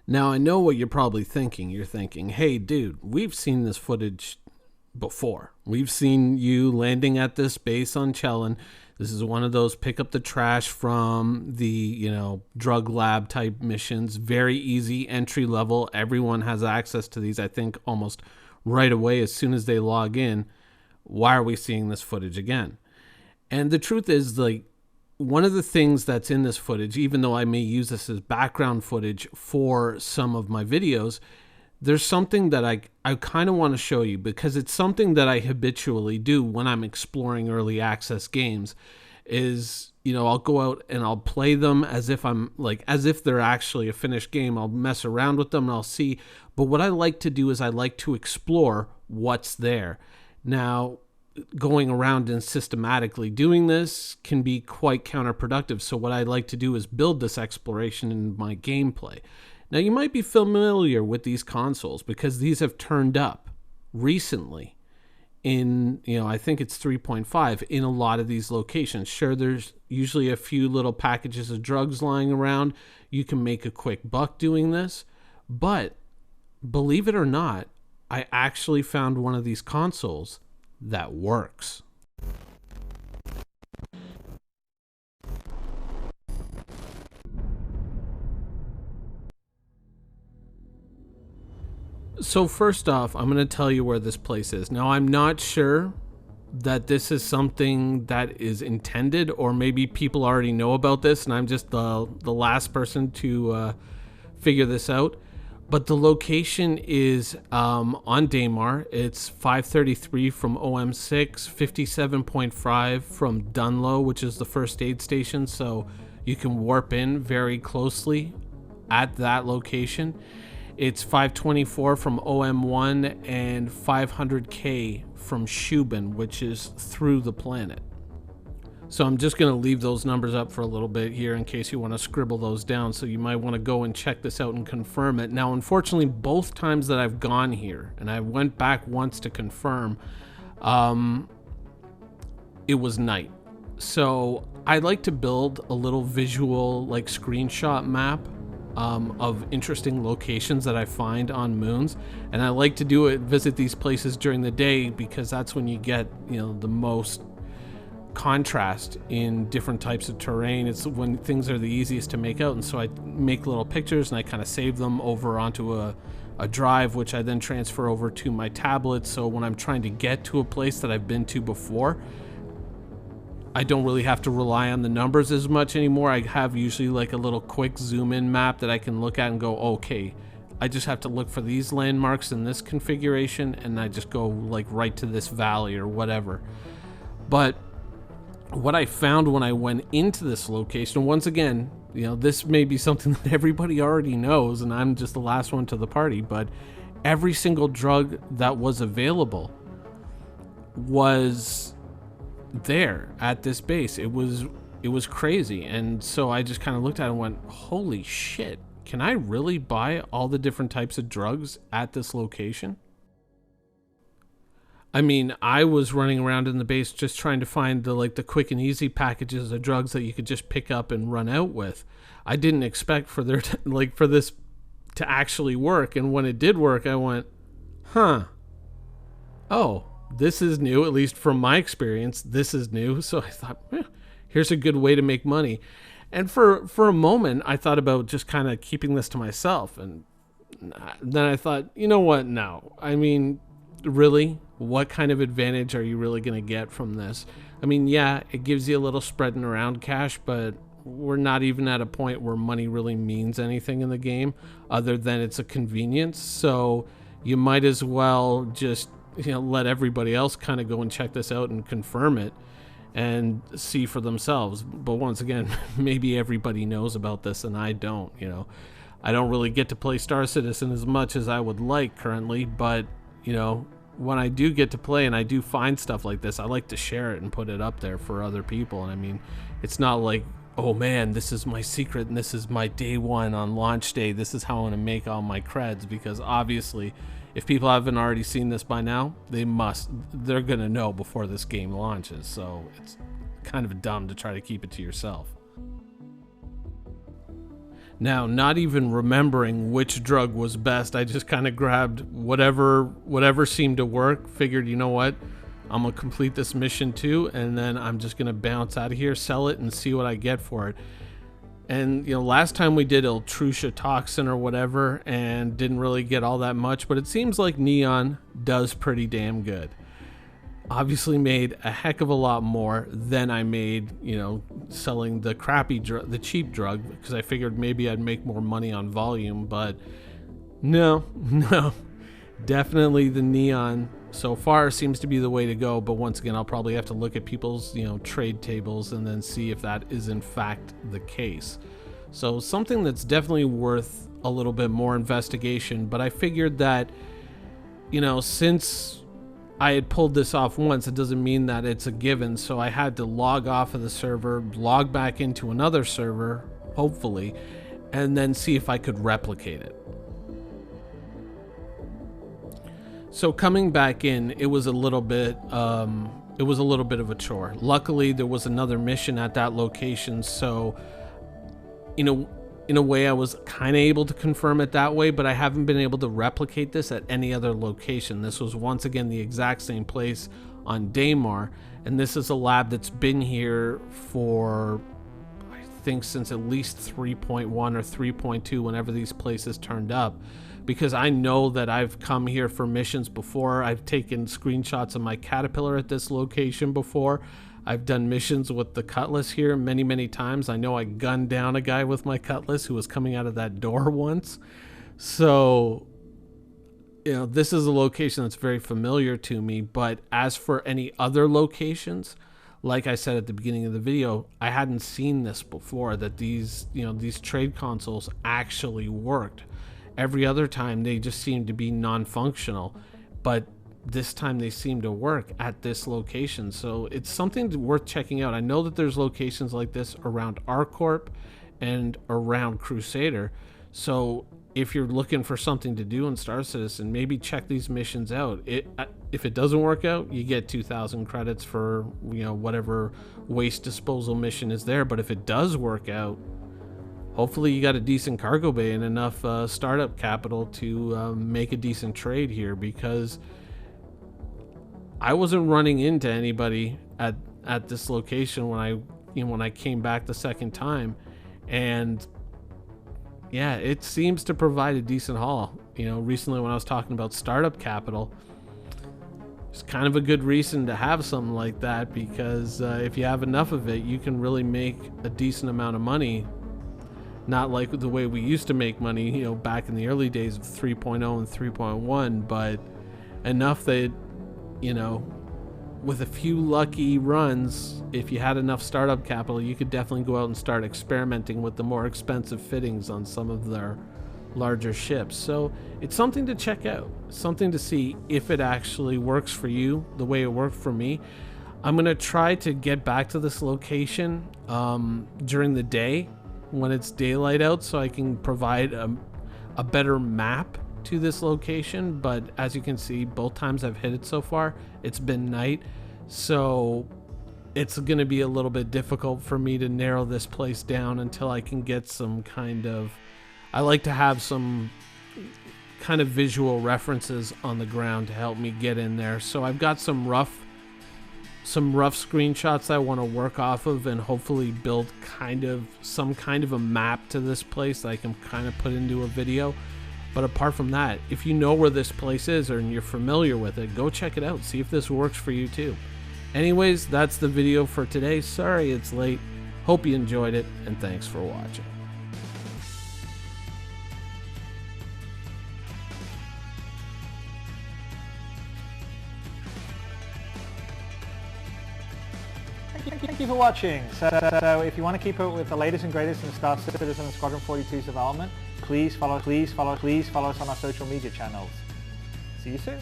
Now, I know what you're probably thinking. You're thinking, hey, dude, we've seen this footage before. We've seen you landing at this base on Chelon. This is one of those pick up the trash from the, drug lab type missions. Very easy, entry level. Everyone has access to these, I think, almost right away as soon as they log in. Why are we seeing this footage again? And the truth is, one of the things that's in this footage, even though I may use this as background footage for some of my videos, there's something that I kind of want to show you, because it's something that I habitually do when I'm exploring early access games. Is, I'll go out and I'll play them as if they're actually a finished game. I'll mess around with them and I'll see. But what I like to do is I like to explore what's there. Now, going around and systematically doing this can be quite counterproductive. So what I like to do is build this exploration in my gameplay. Now, you might be familiar with these consoles because these have turned up recently in, I think it's 3.5 in a lot of these locations. Sure, there's usually a few little packages of drugs lying around. You can make a quick buck doing this. But believe it or not, I actually found one of these consoles that works. So first off, I'm going to tell you where this place is. Now, I'm not sure that this is something that is intended, or maybe people already know about this and I'm just the last person to figure this out. But the location is on Daymar. It's 533 from OM6, 57.5 from Dunlow, which is the first aid station. So you can warp in very closely at that location. It's 524 from OM1 and 500K from Shubin, which is through the planet. So I'm just going to leave those numbers up for a little bit here in case you want to scribble those down. So you might want to go and check this out and confirm it. Now, unfortunately, both times that I've gone here, and I went back once to confirm, it was night. So I like to build a little visual screenshot map of interesting locations that I find on moons. And I like to visit these places during the day because that's when you get, the most contrast in different types of terrain. It's when things are the easiest to make out, and so I make little pictures and I kind of save them over onto a drive, which I then transfer over to my tablet. So when I'm trying to get to a place that I've been to before, I don't really have to rely on the numbers as much anymore. I have usually a little quick zoom in map that I can look at and go, okay, I just have to look for these landmarks in this configuration, and I just go right to this valley or whatever. But what I found when I went into this location, once again, this may be something that everybody already knows and I'm just the last one to the party, but every single drug that was available was there at this base. It was crazy. And so I just kind of looked at it and went, holy shit, can I really buy all the different types of drugs at this location? I mean, I was running around in the base just trying to find the quick and easy packages of drugs that you could just pick up and run out with. I didn't expect for for this to actually work, and when it did work, I went, huh. Oh, this is new, at least from my experience. This is new. So I thought, here's a good way to make money. And for a moment, I thought about just kind of keeping this to myself, and then I thought, you know what? No. I mean, really? What kind of advantage are you really going to get from this? I mean, yeah, it gives you a little spreading around cash, but we're not even at a point where money really means anything in the game other than it's a convenience. So you might as well just, let everybody else kind of go and check this out and confirm it and see for themselves. But once again, maybe everybody knows about this and I don't, I don't really get to play Star Citizen as much as I would like currently, but when I do get to play and I do find stuff like this, I like to share it and put it up there for other people. And I mean, it's not like, oh man, this is my secret and this is my day one on launch day. This is how I'm going to make all my creds, because obviously if people haven't already seen this by now, they're going to know before this game launches. So it's kind of dumb to try to keep it to yourself. Now, not even remembering which drug was best, I just kind of grabbed whatever seemed to work, figured, you know what, I'm going to complete this mission too, and then I'm just going to bounce out of here, sell it, and see what I get for it. And, last time we did Eltrucia Toxin or whatever, and didn't really get all that much, but it seems like Neon does pretty damn good. Obviously made a heck of a lot more than I made, selling the crappy the cheap drug, because I figured maybe I'd make more money on volume, but no, definitely the Neon so far seems to be the way to go. But once again, I'll probably have to look at people's, trade tables and then see if that is in fact the case. So something that's definitely worth a little bit more investigation, but I figured that, since I had pulled this off once, it doesn't mean that it's a given, so I had to log off of the server, log back into another server, hopefully, and then see if I could replicate it. So coming back in, it was a little bit of a chore. Luckily, there was another mission at that location, so in a way, I was kind of able to confirm it that way, but I haven't been able to replicate this at any other location. This was once again the exact same place on Daymar, and this is a lab that's been here for, I think, since at least 3.1 or 3.2, whenever these places turned up, because I know that I've come here for missions before. I've taken screenshots of my Caterpillar at this location before. I've done missions with the Cutlass here many times. I know I gunned down a guy with my Cutlass who was coming out of that door once. So, this is a location that's very familiar to me. But as for any other locations, like I said at the beginning of the video, I hadn't seen this before, that these trade consoles actually worked. Every other time they just seemed to be non-functional, but this time they seem to work at this location. So it's something worth checking out. I know that there's locations like this around ArcCorp and around Crusader. So if you're looking for something to do in Star Citizen, maybe check these missions out. If it doesn't work out, you get 2,000 credits for whatever waste disposal mission is there. But if it does work out, hopefully you got a decent cargo bay and enough startup capital to make a decent trade here, because I wasn't running into anybody at this location when I came back the second time, and yeah, it seems to provide a decent haul. Recently when I was talking about startup capital, it's kind of a good reason to have something like that, because if you have enough of it, you can really make a decent amount of money. Not like the way we used to make money, back in the early days of 3.0 and 3.1, but enough that with a few lucky runs, if you had enough startup capital, you could definitely go out and start experimenting with the more expensive fittings on some of their larger ships. So it's something to check out, something to see if it actually works for you the way it worked for me. I'm going to try to get back to this location during the day when it's daylight out, so I can provide a better map to this location. But as you can see, both times I've hit it so far, it's been night, so it's going to be a little bit difficult for me to narrow this place down until I can get some kind of, I like to have some kind of visual references on the ground to help me get in there. So I've got some rough screenshots I want to work off of, and hopefully build some kind of a map to this place that I can kind of put into a video. But apart from that, if you know where this place is or you're familiar with it, go check it out. See if this works for you too. Anyways, that's the video for today. Sorry it's late. Hope you enjoyed it, and thanks for watching. Thank you for watching. So if you want to keep up with the latest and greatest in Star Citizen and Squadron 42's development, please follow us on our social media channels. See you soon.